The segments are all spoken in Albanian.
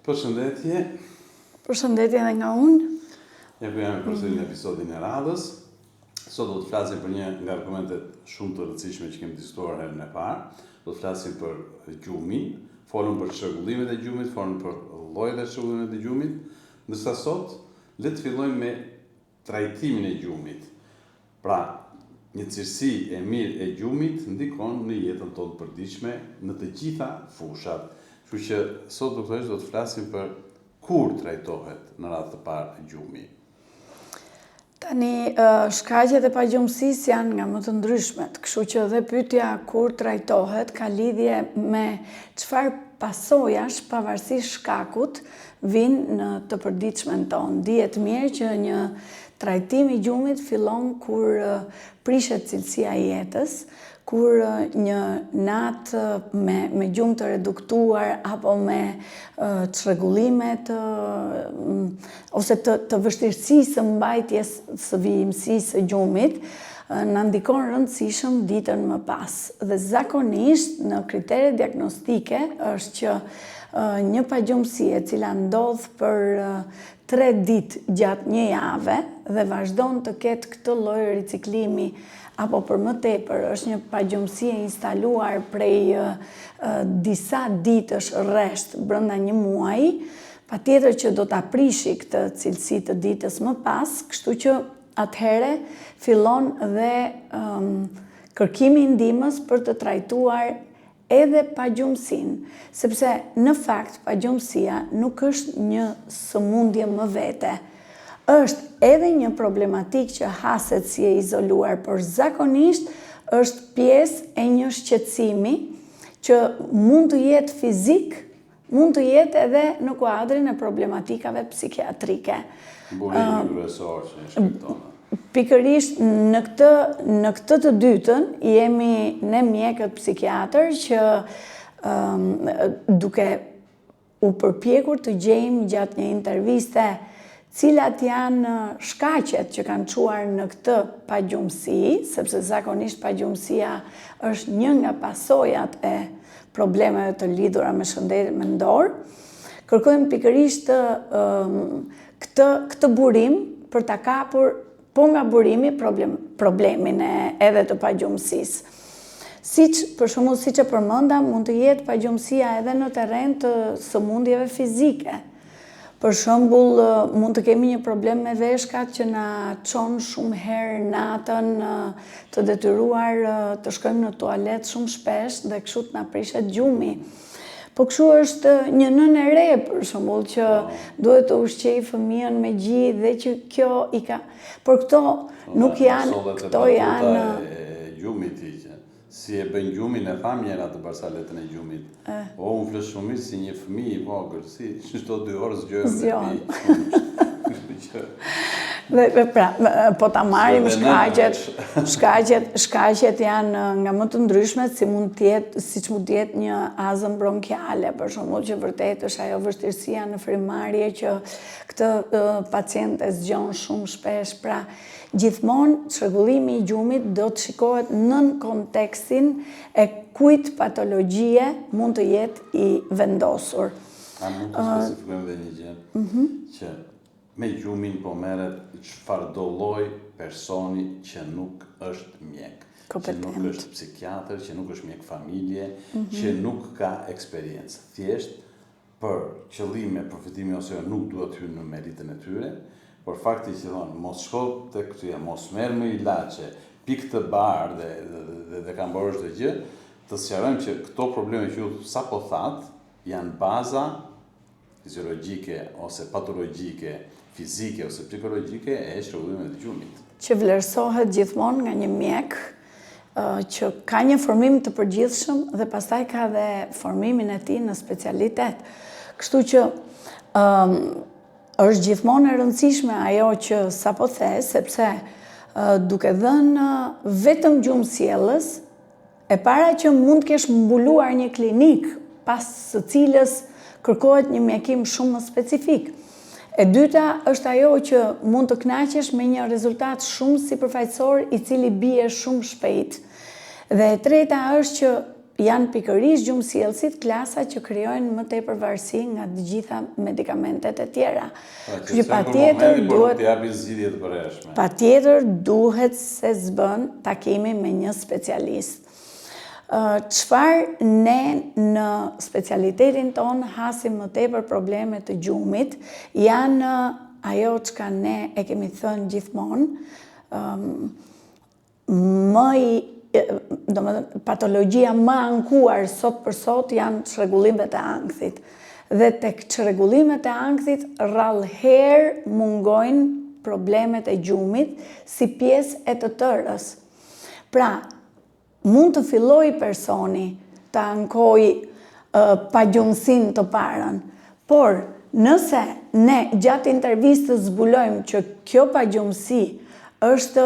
Përshëndetje. Përshëndetje edhe nga unë. Ja ku jam përsëri në episodin e radhës. Sot do të flasim për një nga argumentet shumë të rëndësishme që kemi diskutuar herën e parë. Do të flasim për gjumin, folëm për çrregullimet e gjumit, folëm për llojet e çrregullimeve të gjumit. Ndërsa sot le të fillojmë me trajtimin e gjumit. Pra, një cilësi e mirë e gjumit ndikon në jetën tonë të përditshme në të gjitha fushat. Kështu që sot doktoresh do të flasim për kur trajtohet në radhë të parë gjumi. Tani, shkaqet e pagjumësisë janë nga më të ndryshmet, kështu që dhe pyetja kur trajtohet ka lidhje me çfarë pasojash pavarësisht shkakut vinë në të përditshmen tonë. Dihet mirë që një trajtim i gjumit fillon kur prishet cilësia e jetës, kur një natë me gjumë të reduktuar apo me çrregullimet ose të vështirësisë së mbajtjes së vijimësisë së gjumit na ndikon rëndësishëm ditën më pas. Dhe zakonisht në kriteret diagnostike është që një pagjumësi e cila ndodh për 3 ditë gjatë një jave dhe vazhdon të ketë këtë lloj riciklimi apo për më tepër është një pagjumësi e instaluar prej disa ditësh rresht brenda një muaji, patjetër që do ta prishi këtë cilësi të ditës më pas, kështu që atëherë fillon dhe kërkimi i ndihmës për të trajtuar edhe pagjumësinë, sepse në fakt pagjumësia nuk është një sëmundje më vete. Është edhe një problematik që haset si e izoluar, por zakonisht është pjesë e një shqetësimi që mund të jetë fizik, mund të jetë edhe në kuadrin e problematikave psikiatrike. Burimi kryesor që shkakton. Pikërisht në këtë të dytën jemi ne mjekët psikiatër që duke u përpjekur të gjejmë gjatë një interviste cilat janë shkaqet që kanë çuar në këtë pagjumësi, sepse zakonisht pagjumësia është një nga pasojat e problemeve të lidhura me shëndetin mendor. Kërkojmë pikërisht këtë burim për ta kapur po nga burimi problemin edhe të pagjumësisë. Për shembull, siç e përmenda, mund të jetë pagjumësia edhe në terren të sëmundjeve fizike. Për shembull, mund të kemi një problem me veshkat që na çon shumë herë natën të detyruar të shkojmë në tualet shumë shpesh dhe kështu të na prishet gjumi. Po kështu është një nënë e re, për shembull, që duhet të ushqejë fëmijën me gji dhe që kjo i ka... Por këto nuk janë... Këto janë... gjumit i që si e bën gjumin e tham njëra të barsaletën e gjumit. O, unë flës shumit si një fëmijë i vogël, si çdo 2 orë zgjohem Dhe pra, po ta marrim shkaqet janë nga më të ndryshmet, siç mund të jetë një azëm bronkiale, për shembull, që vërtet është ajo vështirësia në frymarrje që këtë pacient e zgjon shumë shpesh. Pra, gjithmonë çrregullimi i gjumit do të shikohet nën kontekstin e kujt patologjie mund të jetë i vendosur. A mund të specifikojmë dhe një gjë, që me gjumin po merret çfarëdo lloj personi që nuk është mjek, që nuk është psikiatër, që nuk është mjek familje, që nuk ka eksperiencë. Thjesht për qëllime përfitimi ose nuk duhet hyrë në meritën e tyre, por fakti që thonë mos shko tek këtyja, mos merr më ilaçe, pikë të bardhë dhe kanë bërë çdo gjë, të sqarojmë që këto probleme që sapo thatë janë baza fiziologjike ose patologjike, fizike ose psikologjike e çrregullimeve të gjumit. Që vlerësohet gjithmonë nga një mjek që ka një formim të përgjithshëm dhe pastaj ka dhe formimin e tij në specialitet. Kështu që është gjithmonë e rëndësishme ajo që sapo the, sepse duke dhënë vetëm gjumësjellës, e para që mund të kesh mbuluar një klinik pas së cilës kërkohet një mjekim shumë më specifik. E dyta është ajo që mund të kënaqesh me një rezultat shumë sipërfaqësor i cili bie shumë shpejt. Dhe e treta është që janë pikërisht gjumësjellësit klasa që krijojnë më tepër varësi nga të gjitha medikamentet e tjera. Që patjetër duhet se zbën takimi me një specialist. Çfarë ne në specialitetin ton hasim më tepër probleme të gjumit, janë ajo çka ne e kemi thënë gjithmonë, patologjia më ankuar sot për sot janë çrregullimet e ankthit. Dhe tek çrregullimet e ankthit rrallëherë mungojnë problemet e gjumit si pjesë e të tërës. Pra, mund të fillojë personi të ankojë pagjumësinë të parën, por nëse ne gjatë intervistës zbulojmë që kjo pagjumësi është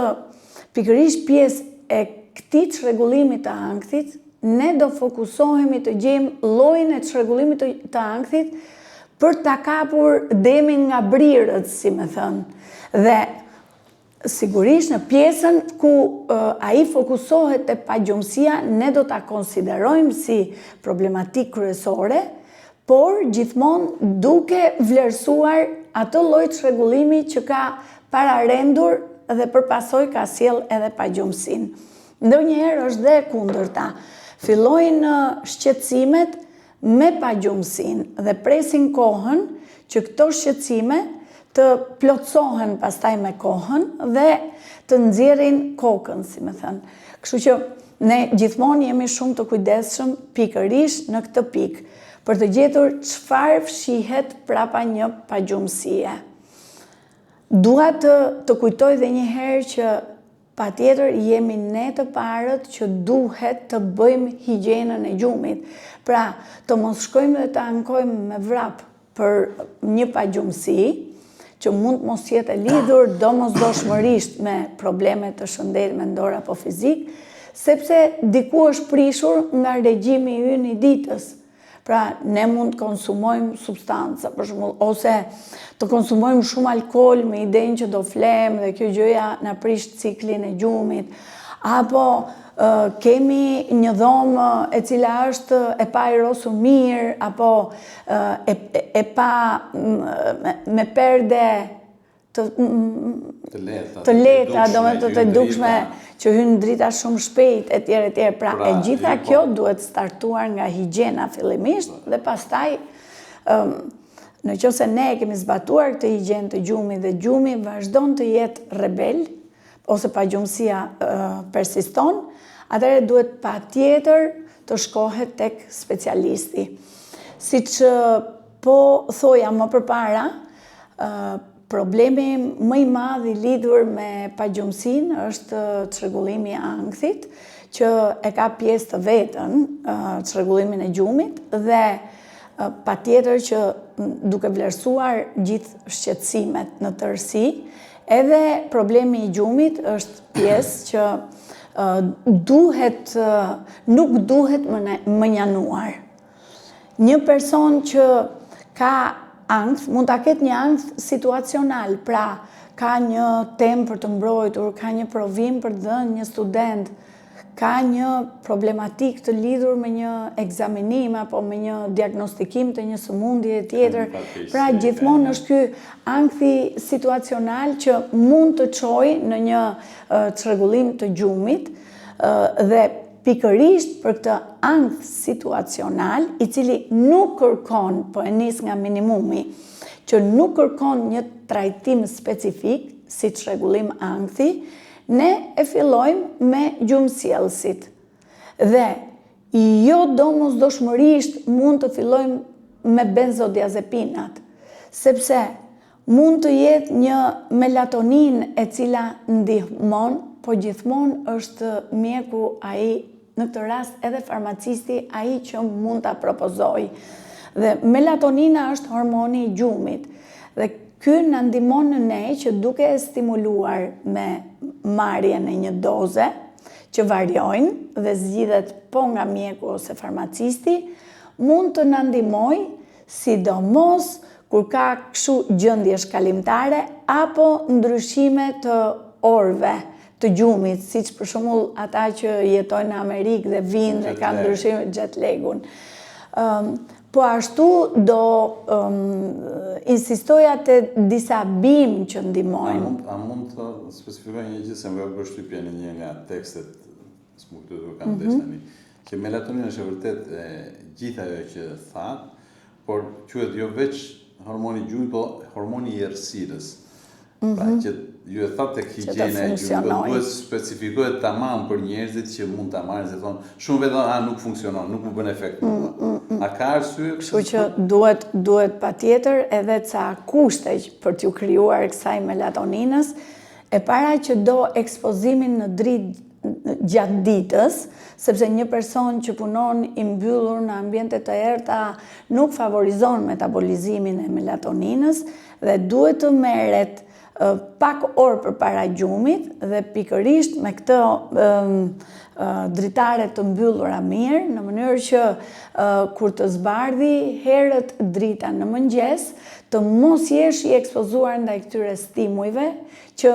pikërisht pjesë e këtij çrregullimi të ankthit, ne do fokusohemi të gjejmë llojin e çrregullimit të ankthit për ta kapur demin nga brirët, si më thënë. Dhe sigurisht në pjesën ku ai fokusohet te pagjumësia, ne do ta konsiderojmë si problematikë kryesore, por gjithmonë duke vlerësuar atë lloj çrregullimi që ka pararendur dhe përpasoj ka sjell edhe pagjumësinë. Ndonjëherë është dhe kundërta. Fillojnë shqetësimet me pagjumësinë dhe presin kohën që këto shqetësime të plotësohen pastaj me kohën dhe të nxjerrin kokën, si më thënë. Kështu që ne gjithmonë jemi shumë të kujdesshëm pikërisht në këtë pikë, për të gjetur çfarë fshihet prapa një pagjumësie. Dua të kujtoj edhe një herë që patjetër jemi ne të parët që duhet të bëjmë higjienën e gjumit. Pra, të mos shkojmë dhe të ankojmë me vrap për një pagjumësi, që mund mos jetë lidhur domosdoshmërisht me probleme të shëndetit mendor apo fizik, sepse diku është prishur nga regjimi ynë i ditës. Pra, ne mund të konsumojmë substanca, për shembull, ose të konsumojmë shumë alkool me idenë që do flem dhe kjo gjëja na prish ciklin e gjumit, apo kemi një dhomë e cila është e pa aerosur mirë, apo e pa me perde të lehta, domethënë të dukshme që hynë drita shumë shpejt, etj. Pra, e gjitha kjo duhet startuar nga higjiena fillimisht dhe pastaj në qoftë se ne kemi zbatuar këtë higjienë të gjumit dhe gjumi vazhdon të jetë rebel ose pagjumësia persiston, atëherë duhet patjetër të shkohet tek specialisti. Siç po thoja më përpara, problemi më i madh i lidhur me pagjumësinë është çrregullimi i ankthit, që e ka pjesë të vetën çrregullimin e gjumit dhe patjetër që duke vlerësuar gjithë shqetësimet në tërësi, edhe problemi i gjumit është pjesë që nuk duhet më njanuar. Një person që ka ankth, mund ta ketë një ankth situacional, pra ka një temë për të mbrojtur, ka një provim për të dhënë një student, ka një problematik të lidhur me një ekzaminim apo me një diagnostikim të një sëmundje tjetër. Pra gjithmonë është ky ankthi situacional që mund të çojë në një çrregullim të gjumit dhe pikërisht për këtë ankth situacional, i cili nuk kërkon, po e nis nga minimumi, që nuk kërkon një trajtim specifik, si çrregullim ankthi, ne e fillojmë me gjumësjellësit. Dhe jo domosdoshmërisht mund të fillojmë me benzodiazepinat, sepse mund të jetë një melatonin e cila ndihmon, po gjithmonë është mjeku ai, në këtë rast edhe farmacisti, ai që mund ta propozojë. Dhe melatonina është hormoni i gjumit. Dhe ky na ndihmon në ne që duke e stimuluar me marrjen e një doze që variojnë dhe zgjidhet po nga mjeku ose farmacisti, mund të na ndihmojë sidomos kur ka kështu gjendje shkalimtare apo ndryshime të orëve të gjumit, siç për shembull ata që jetojnë në Amerikë dhe vinë dhe kanë ndryshime jet lag-un. Po ashtu do insistoja të disa bimë që ndihmojnë. A mund të specifikoj një gjë se më ka përshtypje në një nga tekstet, s'mu këtu të kam desh tani, që melatonina është vërtet gjithë ajo që thatë, por quhet jo veç hormoni i gjumit, po hormoni i errësirës. Pra që ju e thatë tek higjiena e gjumit, duhet specifikohet tamam për njerëzit që mund ta marrin se thonë shumë vetëm nuk funksionon, nuk më bën efekt mua. A ka arsye? Kështu që duhet patjetër edhe ca kushte për t'ju krijuar kësaj melatoninës. E para që do ekspozimin në dritë gjatë ditës, sepse një person që punon i mbyllur në ambiente të errta nuk favorizon metabolizimin e melatoninës dhe duhet të merret pak orë përpara gjumit dhe pikërisht me këtë dritare të mbyllura mirë, në mënyrë që kur të zbardhi herët drita në mëngjes, të mos jesh i ekspozuar ndaj këtyre stimujve, që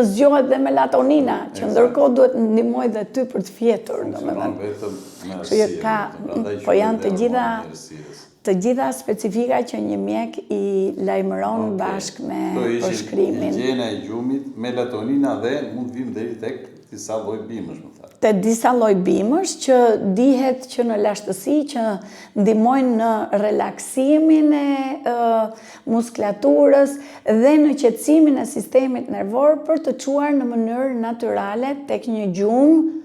zgjohet dhe melatonina, që ndërkohë duhet ndihmoj dhe ty për të fjetur. Po janë të gjitha specifika që një mjek i lajmëron bashkë me përshkrimin. Higjiena e gjumit, melatonina dhe mund vim deri tek disa lloj bimësh, më thënë. Te disa lloj bimësh që dihet që në lashtësi që ndihmojnë në relaksimin e muskulaturës dhe në qetësimin e sistemit nervor për të çuar në mënyrë natyrale tek një gjumë.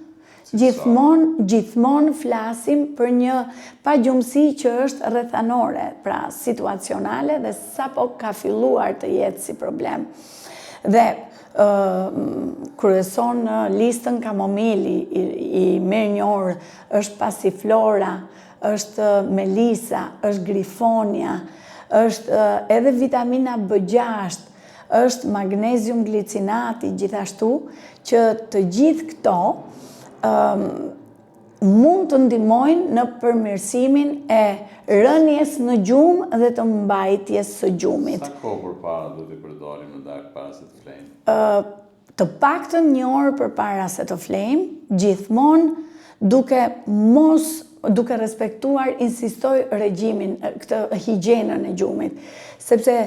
Gjithmonë flasim për një pagjumësi që është rrethanore, pra situacionale dhe sapo ka filluar të jetë si problem. Dhe kryeson në listën kamomili i mirënjohur është pasiflora, është melisa, është grifonia, është edhe vitamina B6, është magnesium glicinati gjithashtu, që të gjithë këto mund të ndihmojnë në përmirësimin e rënies në gjumë dhe të mbajtjes së gjumit. Sa kohë përpara duhet i përdorim në darkë para se të flejmë? Të paktën një orë përpara se të flejmë, gjithmonë duke respektuar, insistoj regjimin, këtë higjienën e gjumit, sepse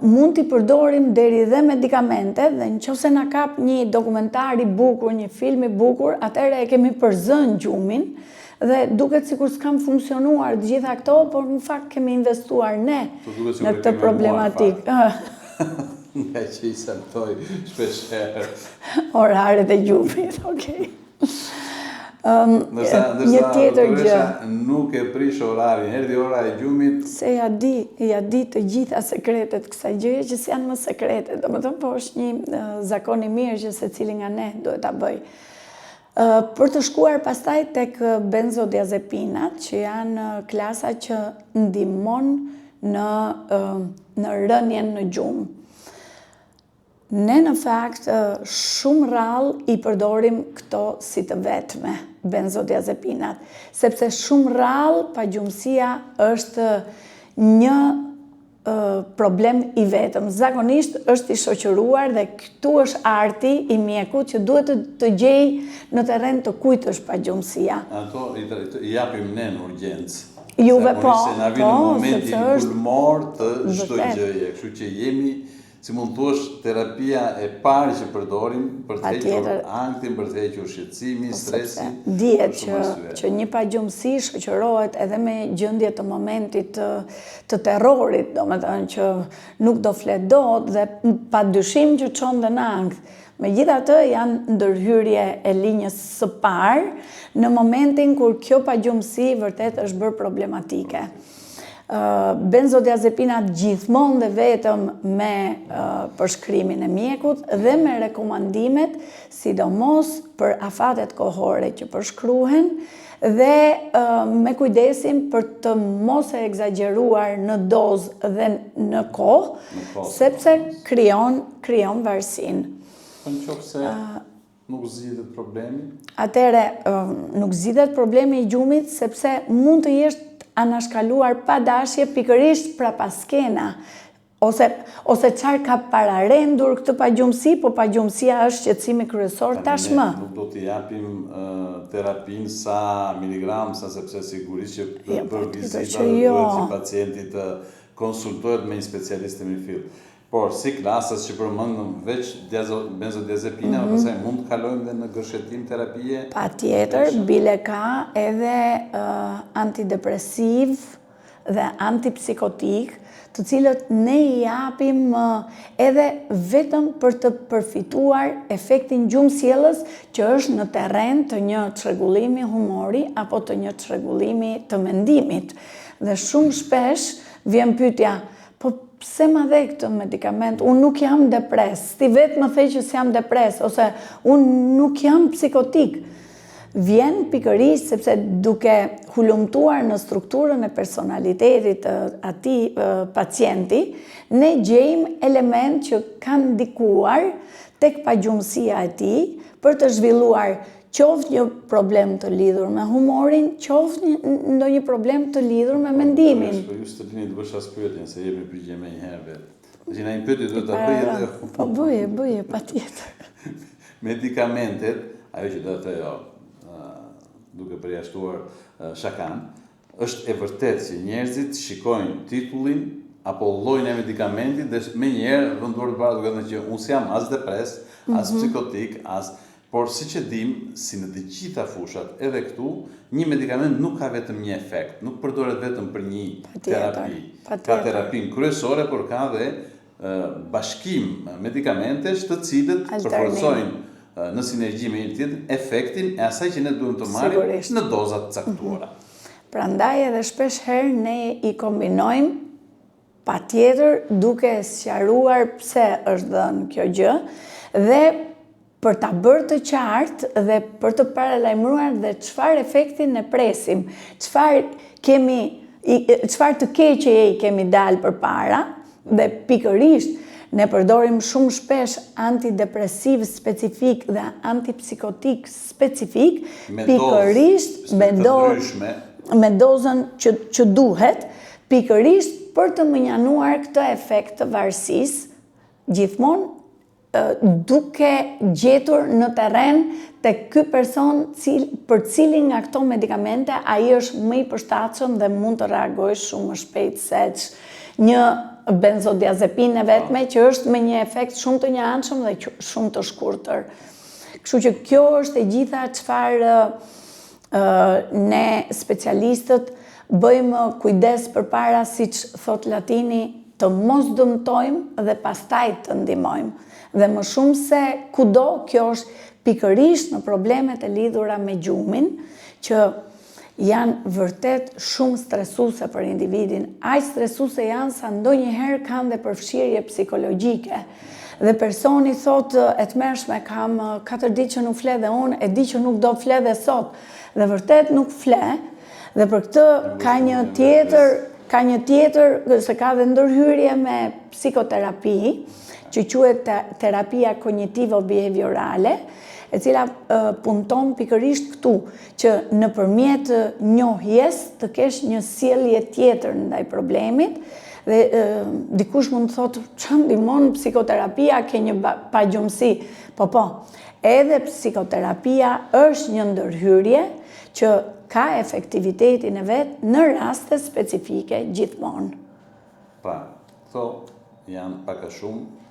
mund t'i përdorim deri dhe medikamente dhe nëse na kap një dokumentar i bukur, një film i bukur, atëherë e kemi përzënë gjumin dhe duket sikur s'kam funksionuar të gjitha këto, por në fakt kemi investuar ne në këtë problematik. Nga që i saltoj shpesh herë. Oraret e gjumit, okej. Një tjetër gjë. Nuk e prish orarin, erdhi ora e gjumit. Se ja di të gjitha sekretet kësaj gjëje që s'janë më sekrete. Domethënë po është një zakon i mirë që secili nga ne duhet ta bëj. Për të shkuar pastaj tek benzodiazepinat, që janë klasa që ndihmon në rënien në gjumë. Ne në fakt shumë rrallë i përdorim këto si të vetme, benzodiazepinat, sepse shumë rrallë pagjumësia është një problem i vetëm. Zakonisht është i shoqëruar dhe këtu është arti i mjekut që duhet të gjej në terren të kujt është pagjumësia. Ato i japim ne në urgjencë. Juve po, se na vjen në momentin kulmor të çdo gjëje, kështu që jemi si mund thuash, terapia e parë që përdorim për të hequr anktin, për të hequr shqetësimin, stresin. Dihet që një pagjumësi shoqërohet edhe me gjendje të momentit të terrorit, domethënë që nuk do flet dot dhe padyshim që çon dhe në ankth. Megjithatë janë ndërhyrje e linjës së parë në momentin kur kjo pagjumësi vërtet është bërë problematike. Benzodiazepinat gjithmonë dhe vetëm me përshkrimin e mjekut dhe me rekomandimet, sidomos për afatet kohore që përshkruhen dhe me kujdesim për të mos e egzageruar në dozë dhe në kohë, sepse krijon varësinë. Në qoftë se nuk zgjidhet problemi? Atëherë nuk zgjidhet problemi i gjumit sepse mund të jesh anashkaluar pa dashje pikërisht prapaskena Ose çfarë ka pararendur këtë pagjumësi, po pagjumësia është qetësimi kryesor tashmë. Nuk do t'i japim terapinë sa miligram, sepse sigurisht që për vizita duhet që pacienti të konsultohet me një specialist të mirëfill. Por si klasës që përmendëm veç benzodiazepina, pastaj mund të kalojmë dhe në gërshetim terapie? Patjetër, bile ka edhe antidepresiv dhe antipsikotik, të cilët ne I japim edhe vetëm për të përfituar efektin gjumësjellës që është në terren të një çrregullimi humori apo të një çrregullimi të mendimit. Dhe shumë shpesh vjen pyetja, po pse ma dhe këtë medikament, unë nuk jam depres, ti vetë më thej që s'jam depres, ose unë nuk jam psikotik. Vjen pikërisht sepse duke hulumtuar në strukturën e personalitetit atij pacienti, ne gjejmë element që kanë ndikuar tek pagjumësia e tij për të zhvilluar qoftë një problem të lidhur me humorin, qoftë ndonjë problem të lidhur me mendimin. Po ju Stelini të bësh as pyetjen, se jemi pyetje më një herë vetë. Që na një pyetje duhet ta bëj edhe. Po bëje, patjetër. Medikamentet, ajo që do të thojë duke përjashtuar shakan, është e vërtetë që njerëzit shikojnë titullin apo llojin e medikamentit dhe më njëherë venduar të para duke thënë që unë s'jam as depres, as psikotik, por si që dim, si në të gjitha fushat, edhe këtu, një medikament nuk ka vetëm një efekt, nuk përdoret vetëm për një terapi. Ka terapin kryesore, por ka dhe bashkim medikamentesh të cilët përforcojnë në sinergji me një tjetër efektin e asaj që ne duhem të marrim në dozat caktuara. Prandaj edhe shpesh herë ne I kombinojmë patjetër duke sqaruar pse është dhënë kjo gjë dhe për ta bërë të qartë dhe për të paralajmëruar dhe çfarë efekti ne presim, çfarë të keqe I kemi dalë përpara dhe pikërisht ne përdorim shumë shpesh antidepresiv specifik dhe antipsikotik specifik, pikërisht me dozën që duhet, pikërisht për të mënjanuar këtë efekt të varësisë, gjithmonë duke gjetur në terren të ky person për cilin nga këto medikamente ai është më I përshtatshëm dhe mund të reagojë shumë më shpejt se një benzodiazepine vetme që është me një efekt shumë të njëanshëm dhe shumë të shkurtër. Kështu që kjo është e gjitha çfarë ne specialistët bëjmë kujdes përpara, siç thot latini, të mos dëmtojmë dhe pastaj të ndihmojmë. Dhe më shumë se kudo, kjo është pikërisht në problemet e lidhura me gjumin, që janë vërtet shumë stresuese për individin. Aq stresuese janë sa ndonjëherë kanë dhe përfshirje psikologjike. Dhe personi thotë e tmerrshme, kam 4 ditë që nuk fle dhe unë e di që nuk do fle dhe sot. Dhe vërtet nuk fle, dhe për këtë ka një tjetër, se ka dhe ndërhyrje me psikoterapi, që quhet terapia kognitivo-behaviorale, e cila punton pikërisht këtu, që nëpërmjet njohjes të kesh një sjellje tjetër ndaj problemit, dhe dikush mund të thotë, çfarë ndihmon psikoterapia, ke një pagjumësi. Po, edhe psikoterapia është një ndërhyrje që ka efektivitetin e vet në raste specifike gjithmonë. Pra, këto janë pak a shumë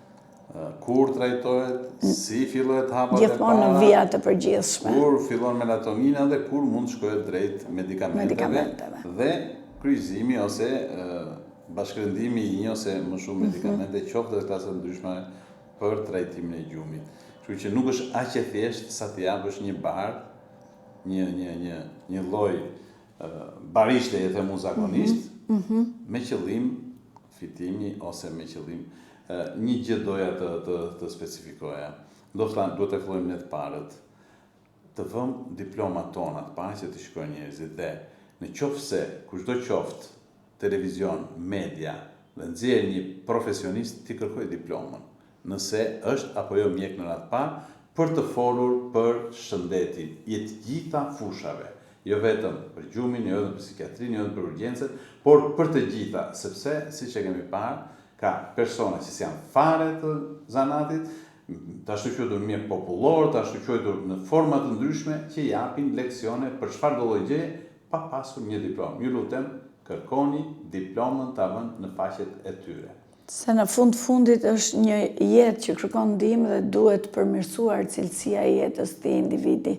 kur trajtohet, si fillohet hapa e para, gjithmonë në vija të përgjithshme, kur fillon melatonina dhe kur mund shkohet drejt medikamenteve dhe kryqëzimi ose bashkërëndimi I një ose më shumë medikamente qoftë dhe klasa ndryshme për trajtimin e gjumit. Kështu që nuk është aq e thjeshtë sa të japësh një bar, një lloj barishte e them zakonisht, me qëllim fitimi ose me qëllim një gjë doja të specifikoja. Do të fillojmë ne të parët, të vëmë diplomat tona të parë që të shkojnë njerëzit dhe në qoftë se kushdo qoftë televizion, media dhe nxjerr një profesionist të kërkoj diplomën, nëse është apo jo mjek në radhë parë, për të folur për shëndetin I të gjitha fushave, jo vetëm për gjumin, jo vetëm për psikiatrinë, jo vetëm për urgjencët, por për të gjitha, sepse siç e kemi parë, Ka persona që janë fare të zanatit, të ashtu quajtur mjek popullor, të ashtu quajtur në forma të ndryshme që japin leksione për çfarë do lloj gjeje pa pasur një diplomë. Ju lutem, kërkoni diplomën ta vënë në faqet e tyre. Se në fundit është një jetë që kërkon ndihmë dhe duhet përmirësuar cilësia e jetës të individi.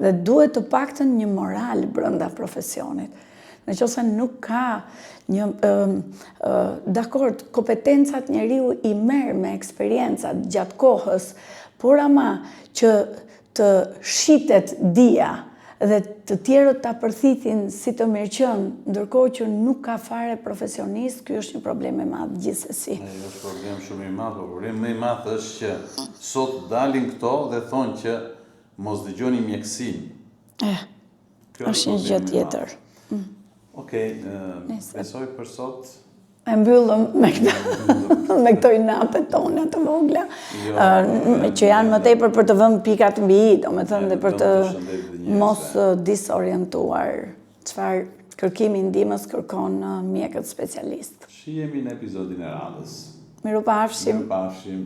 Dhe duhet të paktën një moral brenda profesionit. Nëse nuk ka një dakord, kompetencat njeriu i merr me eksperiencat gjatë kohës, por ama që të shitet dia dhe të tjerët ta përthithin si të mirëqen, ndërkohë që nuk ka fare profesionist, ky është një problem i madh gjithsesi. Është problem shumë i madh, por problemi më i madh është që sot dalin këto dhe thonë që mos dëgjoni mjekësinë. Është një gjë tjetër. Okej, besoj për sot. E mbyllëm me këto inatet tona të vogla, që janë më tepër për të vënë pikat mbi i, domethënë dhe për të mos disorientuar çfarë kërkimi ndihmës kërkon mjekët specialistë. Shihemi në episodin e radhës. Mirupafshim. Mirupafshim.